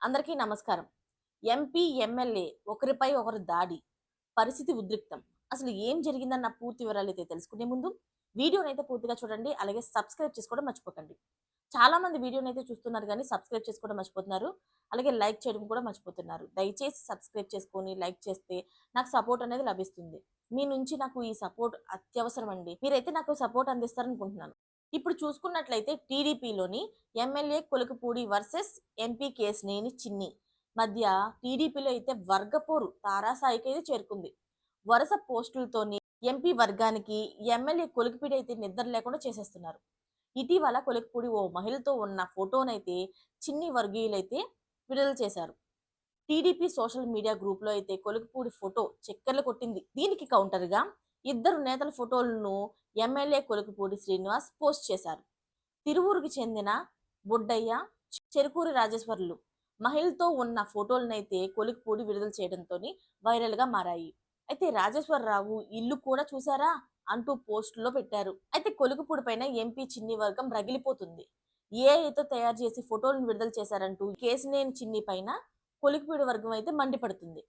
అందరికీ నమస్కారం. MP, MLA ఒకరిపై ఒకరు దాడి. పరిస్థితి ఉద్రిక్తం. అసలు ఏం జరిగిందన్న పూర్తి వివరాలైతే తెలుసుకునే ముందు వీడియోనైతే పూర్తిగా చూడండి. అలాగే సబ్స్క్రైబ్ చేసుకోవడం మర్చిపోకండి. చాలా మంది వీడియోనైతే చూస్తున్నారు గానీ సబ్స్క్రైబ్ చేసుకోవడం మర్చిపోతున్నారు. అలాగే లైక్ చేయడం కూడా మర్చిపోతున్నారు. దయచేసి సబ్స్క్రైబ్ చేసుకొని లైక్ చేస్తే నాకు సపోర్ట్ అనేది లభిస్తుంది. మీ నుంచి నాకు ఈ సపోర్ట్ అత్యవసరం అండి. మీరైతే నాకు సపోర్ట్ అందిస్తారనుకుంటున్నాను. ఇప్పుడు చూసుకున్నట్లయితే టీడీపీలోని MLA Kolikapudi versus MP Kesineni Chinni మధ్య టీడీపీలో అయితే వర్గపోరు తారాస్థాయికైతే చేరుకుంది. వరుస పోస్టులతోని ఎంపీ వర్గానికి ఎమ్మెల్యే కొలుకుపూడి అయితే నిద్ర లేకుండా చేసేస్తున్నారు. ఇటీవల కొలుకుపూడి ఓ మహిళతో ఉన్న ఫోటోనైతే చిన్ని వర్గీయులైతే విడుదల చేశారు. టీడీపీ సోషల్ మీడియా గ్రూప్‌లో అయితే కొలుకుపూడి ఫోటో చక్కర్లు కొట్టింది. దీనికి కౌంటర్‌గా ఇద్దరు నేతల ఫోటోలను ఎమ్మెల్యే కొలుకుపూడి శ్రీనివాస్ పోస్ట్ చేశారు. తిరువూరుకి చెందిన బొడ్డయ్య, చెరుకూరి రాజేశ్వర్లు మహిళతో ఉన్న ఫోటోలనైతే కొలుకుపూడి విడుదల చేయడంతోని వైరల్‌గా మారాయి. అయితే రాజేశ్వరరావు ఇల్లు కూడా చూసారా అంటూ పోస్టులో పెట్టారు. అయితే కొలుకుపూడి పైన ఎంపీ చిన్ని వర్గం రగిలిపోతుంది. ఏఐతో తయారు చేసి ఫోటోలను విడుదల చేశారంటూ కేశినేని చిన్ని పైన కొలిక్పీడి వర్గం అయితే మండిపడుతుంది.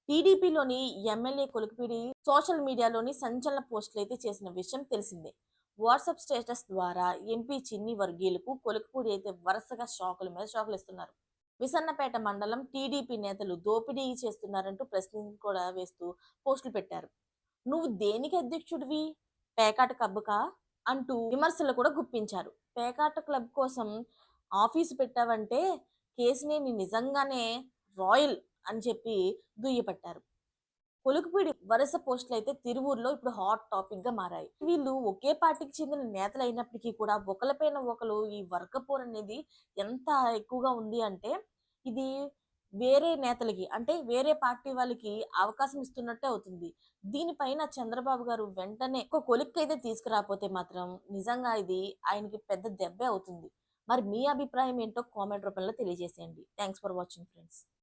టీడీపీలోని ఎమ్మెల్యే కొలిక్పీడి సోషల్ మీడియాలోని సంచలన పోస్టులు అయితే చేసిన విషయం తెలిసిందే. వాట్సాప్ స్టేటస్ ద్వారా ఎంపీ చిన్ని వర్గీయులకు కొలిక్పూడి అయితే వరుసగా షాకుల మీద షాకులు ఇస్తున్నారు. విసన్నపేట మండలం టీడీపీ నేతలు దోపిడీ చేస్తున్నారంటూ ప్రశ్నలు కూడా వేస్తూ పోస్టులు పెట్టారు. నువ్వు దేనికి అధ్యక్షుడివి? పేకాట క్లబ్‌కా? అంటూ విమర్శలు కూడా గుప్పించారు. పేకాట క్లబ్ కోసం ఆఫీసు పెట్టావంటే కేసినేని నిజంగానే రాయల్ అని చెప్పి దుయ్యబట్టారు. కొలుకుపూడి వరుస పోస్టులయితే తిరువూరులో ఇప్పుడు హాట్ టాపిక్‌గా మారాయి. వీళ్ళు ఒకే పార్టీకి చెందిన నేతలైనప్పటికీ కూడా ఒకళ్ళపైన ఒకళ్ళు ఈ వర్గపోరనేది ఎంత ఎక్కువగా ఉంది అంటే, ఇది వేరే నేతలకి అంటే వేరే పార్టీ వాళ్ళకి అవకాశం ఇస్తున్నట్టే అవుతుంది. దీనిపైన చంద్రబాబు గారు వెంటనే ఒక కొలిక్కయితే తీసుకురాపోతే మాత్రం నిజంగా ఇది ఆయనకి పెద్ద దెబ్బే అవుతుంది. మరి మీ అభిప్రాయం ఏంటో కామెంట్ రూపంలో తెలియజేసేయండి. Thanks for watching friends.